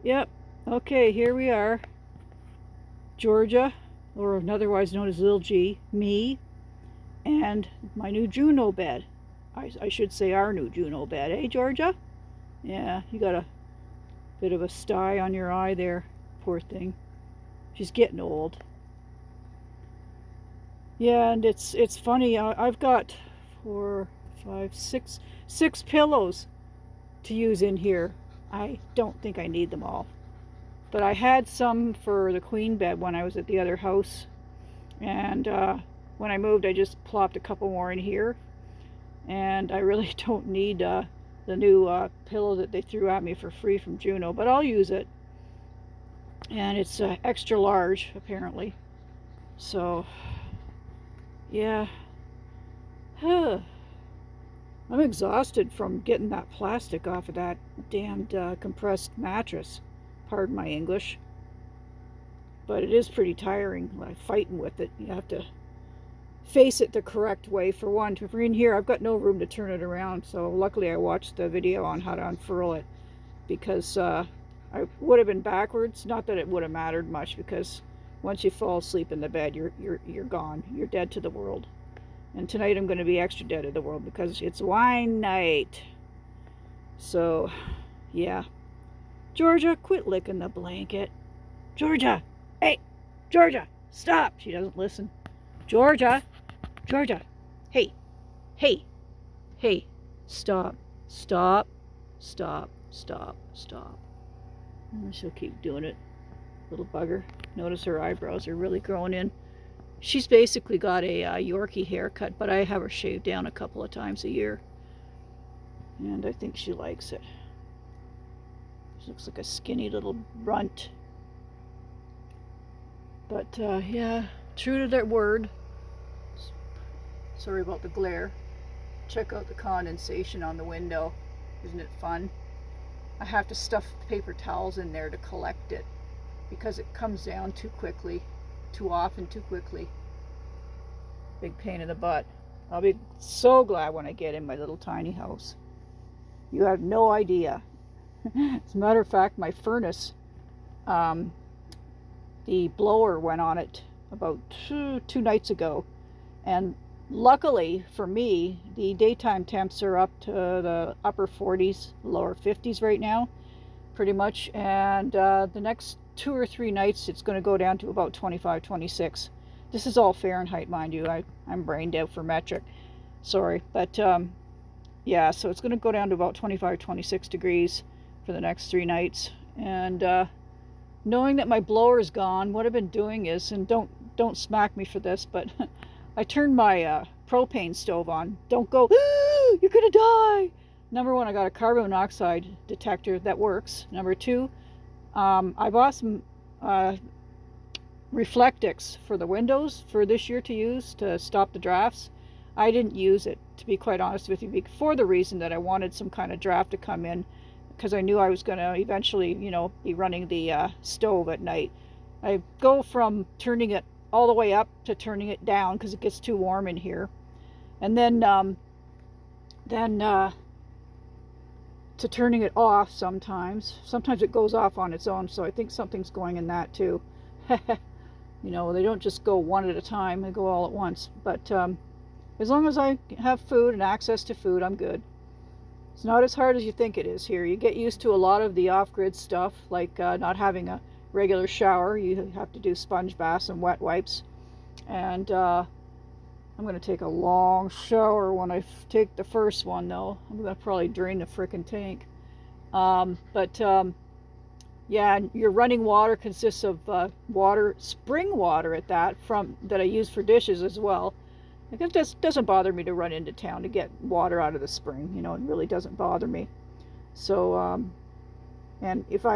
Yep. Okay, here we are. Georgia, or otherwise known as Little G, me, and my new Juno bed. I should say our new Juno bed, eh, Georgia? Yeah, you got a bit of a sty on your eye there. Poor thing. She's getting old. Yeah, and it's funny. I've got 6 pillows to use in here. I don't think I need them all. But I had some for the queen bed when I was at the other house. And when I moved, I just plopped a couple more in here. And I really don't need the new pillow that they threw at me for free from Juno. But I'll use it. And it's extra large, apparently. So, yeah. I'm exhausted from getting that plastic off of that damned compressed mattress. Pardon my English. But it is pretty tiring, like fighting with it. You have to face it the correct way. For one, if we're in here, I've got no room to turn it around. So luckily I watched the video on how to unfurl it, because I would have been backwards. Not that it would have mattered much, because once you fall asleep in the bed, you're gone. You're dead to the world. And tonight I'm going to be extra dead to the world because it's wine night. So, yeah. Georgia, quit licking the blanket. Georgia! Hey! Georgia! Stop! She doesn't listen. Georgia! Georgia! Hey! Hey! Hey! Stop! Stop! Stop! Stop! Stop. And she'll keep doing it. Little bugger. Notice her eyebrows are really growing in. She's basically got a Yorkie haircut, but I have her shaved down a couple of times a year. And I think she likes it. She looks like a skinny little runt. But yeah, true to their word. Sorry about the glare. Check out the condensation on the window. Isn't it fun? I have to stuff paper towels in there to collect it because it comes down too quickly, too often, too quickly. Big pain in the butt. I'll be so glad when I get in my little tiny house. You have no idea. As a matter of fact, my furnace, the blower went on it about two nights ago, and luckily for me, the daytime temps are up to the upper 40s, lower 50s right now, pretty much, and the next 2 or 3 nights it's going to go down to about 25, 26. This is all Fahrenheit, mind you. I'm brain dead for metric. Sorry, but yeah, so it's going to go down to about 25, 26 degrees for the next 3 nights, and knowing that my blower is gone, what I've been doing is, and don't smack me for this, but I turned my propane stove on. Don't go, you're gonna die. Number 1, I got a carbon monoxide detector that works. Number 2, I bought some Reflectix for the windows for this year to use to stop the drafts. I didn't use it, to be quite honest with you, for the reason that I wanted some kind of draft to come in, because I knew I was going to eventually, be running the stove at night. I go from turning it all the way up to turning it down because it gets too warm in here, and then to turning it off sometimes. Sometimes it goes off on its own, so I think something's going in that too. They don't just go one at a time, they go all at once. But as long as I have food and access to food, I'm good. It's not as hard as you think it is here. You get used to a lot of the off-grid stuff, like not having a regular shower. You have to do sponge baths and wet wipes. And I'm going to take a long shower when I take the first one, though. I'm going to probably drain the frickin' tank. Yeah, your running water consists of spring water at that, that I use for dishes as well. It doesn't bother me to run into town to get water out of the spring. It really doesn't bother me. So, and if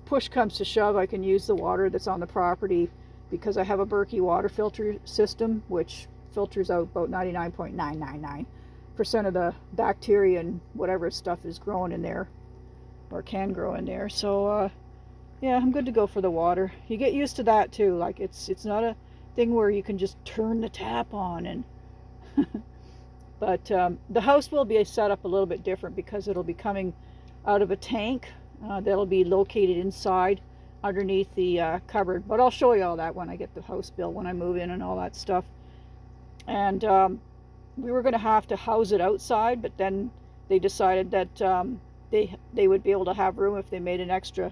push comes to shove, I can use the water that's on the property, because I have a Berkey water filter system, which filters out about 99.999% of the bacteria and whatever stuff is growing in there, or can grow in there. So, yeah, I'm good to go for the water. You get used to that too. Like it's not a thing where you can just turn the tap on and but the house will be set up a little bit different because it'll be coming out of a tank that'll be located inside underneath the cupboard. But I'll show you all that when I get the house built, when I move in and all that stuff. And we were going to have to house it outside, but then they decided that they would be able to have room if they made an extra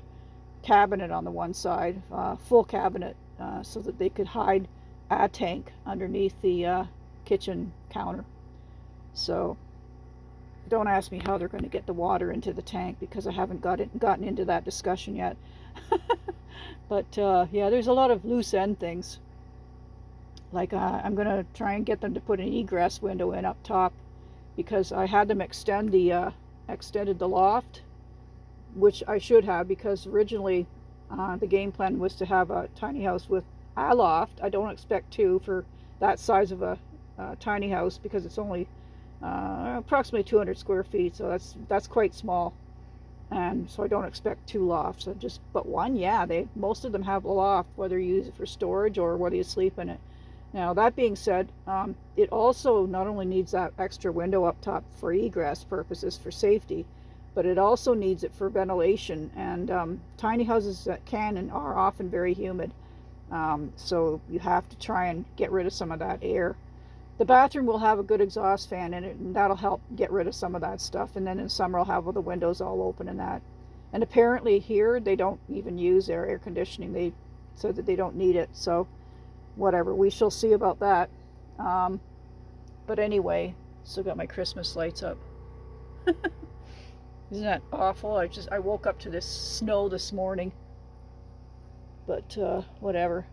cabinet on the one side, full cabinet, so that they could hide a tank underneath the kitchen counter. So don't ask me how they're going to get the water into the tank, because I haven't gotten into that discussion yet. But yeah, there's a lot of loose end things. Like I'm going to try and get them to put an egress window in up top, because I had them extended the loft, which I should have, because originally the game plan was to have a tiny house with a loft. I don't expect two for that size of a tiny house, because it's only approximately 200 square feet, so that's quite small. And so I don't expect two lofts. But one, yeah, most of them have a loft, whether you use it for storage or whether you sleep in it. Now, that being said, it also not only needs that extra window up top for egress purposes, for safety, but it also needs it for ventilation. And tiny houses that can and are often very humid, so you have to try and get rid of some of that air. The bathroom will have a good exhaust fan in it, and that'll help get rid of some of that stuff. And then in summer, I'll have all the windows all open and that. And apparently here, they don't even use their air conditioning. They said that they don't need it, so whatever, we shall see about that. But anyway, still got my Christmas lights up. Isn't that awful? I woke up to this snow this morning, but whatever.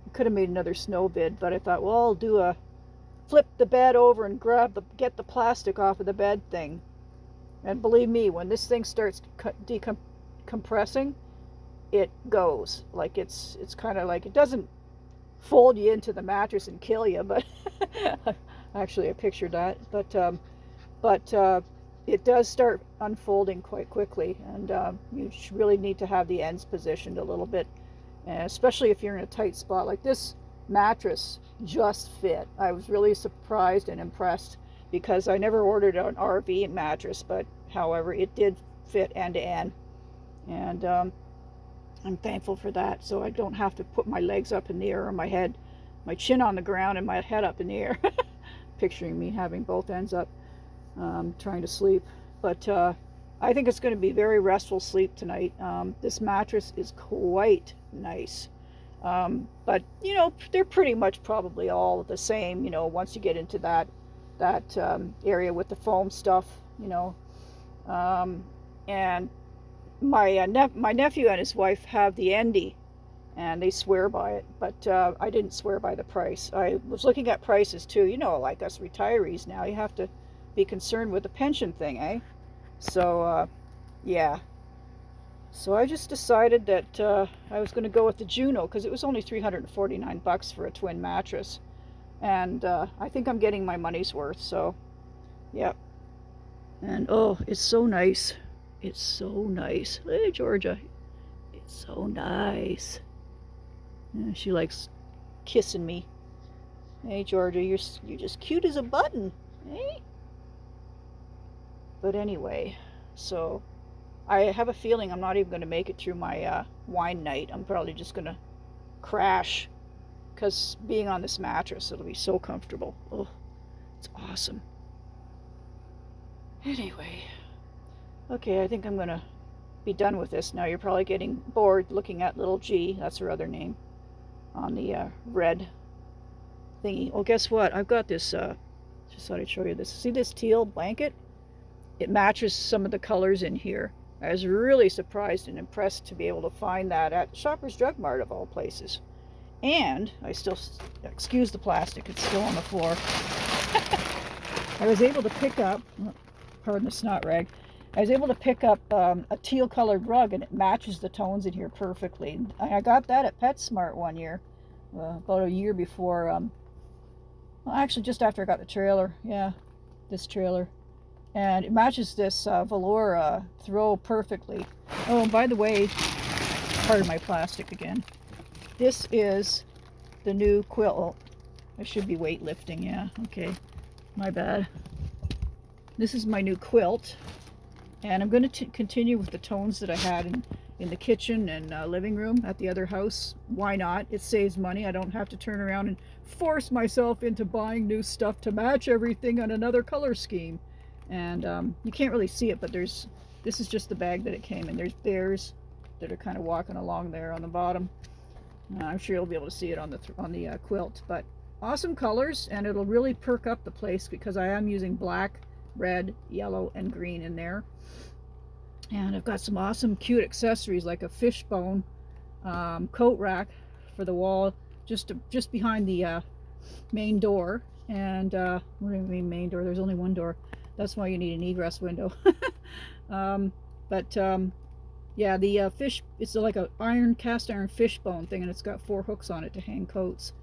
I could have made another snow vid, but I thought, well, I'll do a flip the bed over and get the plastic off of the bed thing. And believe me, when this thing starts decompressing, it goes. Like it's kind of like, it doesn't fold you into the mattress and kill you, but actually I pictured that, but it does start unfolding quite quickly, and you really need to have the ends positioned a little bit, and especially if you're in a tight spot. Like this mattress just fit. I was really surprised and impressed, because I never ordered an RV mattress, but however it did fit end to end, and I'm thankful for that, so I don't have to put my legs up in the air, or my chin on the ground and my head up in the air. Picturing me having both ends up, trying to sleep. But I think it's going to be very restful sleep tonight. This mattress is quite nice. But, you know, they're pretty much probably all the same, you know, once you get into that area with the foam stuff, you know. And my nephew and his wife have the Endy, and they swear by it, but I didn't swear by the price. I was looking at prices too. You know, like us retirees now, you have to be concerned with the pension thing, eh? So yeah, so I just decided that I was going to go with the Juno, because it was only $349 for a twin mattress, and I think I'm getting my money's worth. So yeah, and oh, it's so nice. It's so nice. Hey, Georgia. It's so nice. Yeah, she likes kissing me. Hey, Georgia, you're just cute as a button. Hey? But anyway, so I have a feeling I'm not even going to make it through my wine night. I'm probably just going to crash, because being on this mattress, it'll be so comfortable. Oh, it's awesome. Anyway. Okay, I think I'm going to be done with this now. You're probably getting bored looking at little G, that's her other name, on the red thingy. Oh, guess what? I've got this, just thought I'd show you this. See this teal blanket? It matches some of the colors in here. I was really surprised and impressed to be able to find that at Shoppers Drug Mart, of all places. And I still, excuse the plastic, it's still on the floor. I was able to pick up, pardon the snot rag, I was able to pick up a teal colored rug, and it matches the tones in here perfectly. I got that at PetSmart one year, about a year before, well, actually just after I got the trailer. Yeah, this trailer. And it matches this velour throw perfectly. Oh, and by the way, pardon my plastic again. This is the new quilt. I should be weightlifting, yeah, okay. My bad. This is my new quilt. And I'm going to continue with the tones that I had in the kitchen and living room at the other house. Why not? It saves money. I don't have to turn around and force myself into buying new stuff to match everything on another color scheme. And you can't really see it, but this is just the bag that it came in. There's bears that are kind of walking along there on the bottom. I'm sure you'll be able to see it on the quilt. But awesome colors, and it'll really perk up the place because I am using black, red, yellow, and green in there. And I've got some awesome cute accessories like a fishbone coat rack for the wall just behind the main door. And what do I mean main door? There's only one door. That's why you need an egress window. Yeah, the fish, it's like a cast iron fishbone thing, and it's got 4 hooks on it to hang coats.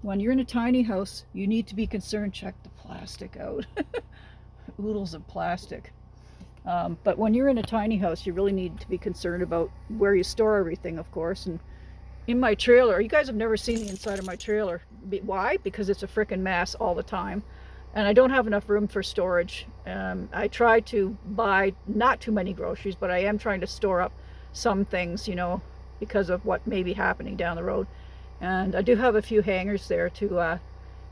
When you're in a tiny house, you need to be concerned. Check the plastic out. Oodles of plastic. But when you're in a tiny house, you really need to be concerned about where you store everything, of course. And in my trailer, you guys have never seen the inside of my trailer. Why? Because it's a frickin' mess all the time. And I don't have enough room for storage. I try to buy not too many groceries, but I am trying to store up some things, you know, because of what may be happening down the road. And I do have a few hangers there to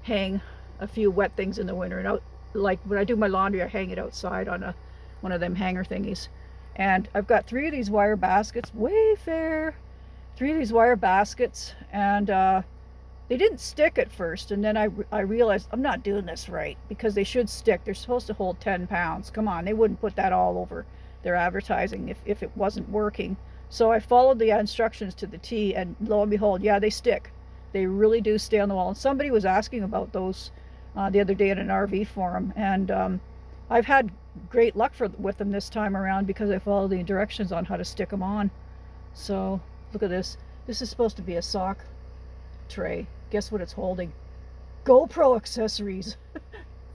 hang a few wet things in the winter. And like when I do my laundry, I hang it outside on one of them hanger thingies. And I've got 3 of these wire baskets, Wayfair, 3 of these wire baskets, and they didn't stick at first, and then I realized I'm not doing this right, because they should stick. They're supposed to hold 10 pounds. Come on, they wouldn't put that all over their advertising if it wasn't working. So I followed the instructions to the T, and lo and behold, yeah, they stick. They really do stay on the wall. And somebody was asking about those the other day at an RV forum, and I've had great luck with them this time around because I followed the directions on how to stick them on. So look at this. This is supposed to be a sock tray. Guess what it's holding? GoPro accessories.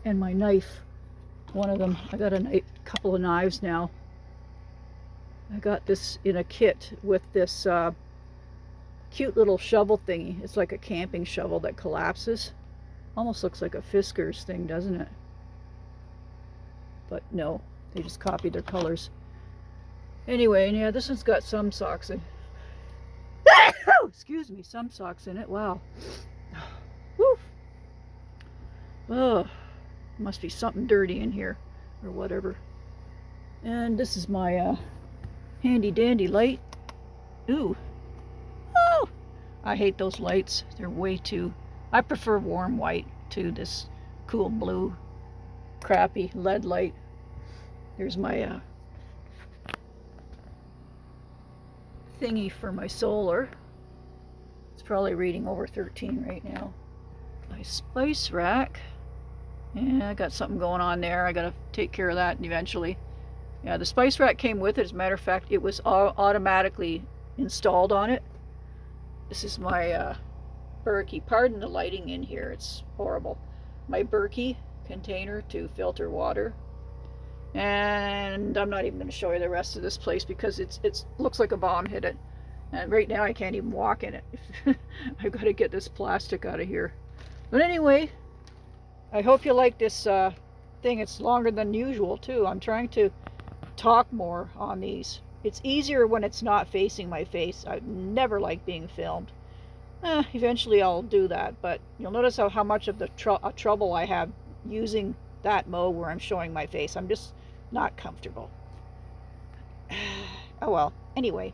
And my knife. One of them. I got a couple of knives now. I got this in a kit with this cute little shovel thingy. It's like a camping shovel that collapses. Almost looks like a Fiskars thing, doesn't it? But no, they just copied their colors. Anyway, and yeah, this one's got some socks in. Excuse me, some socks in it. Wow. Woo. Oh, must be something dirty in here or whatever. And this is my handy dandy light. Ooh. Oh, I hate those lights. They're way too. I prefer warm white to this cool blue crappy LED light. Here's my thingy for my solar. It's probably reading over 13 right now. My spice rack. Yeah, I got something going on there. I gotta take care of that eventually. Yeah, the spice rack came with it. As a matter of fact, it was automatically installed on it. This is my Berkey. Pardon the lighting in here. It's horrible. My Berkey container to filter water. And I'm not even going to show you the rest of this place because it looks like a bomb hit it. And right now I can't even walk in it. I've got to get this plastic out of here. But anyway, I hope you like this thing. It's longer than usual too. I'm trying to talk more on these. It's easier when it's not facing my face. I never like being filmed. Eventually I'll do that, but you'll notice how much of the trouble I have using that mode where I'm showing my face. I'm just not comfortable. Oh well. Anyway,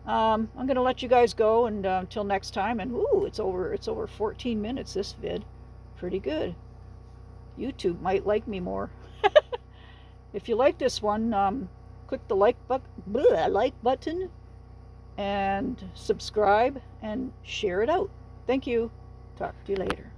I'm gonna let you guys go, and until next time. And ooh, it's over 14 minutes. This vid, pretty good. YouTube might like me more. If you like this one, click the like button and subscribe and share it out. Thank you. Talk to you later.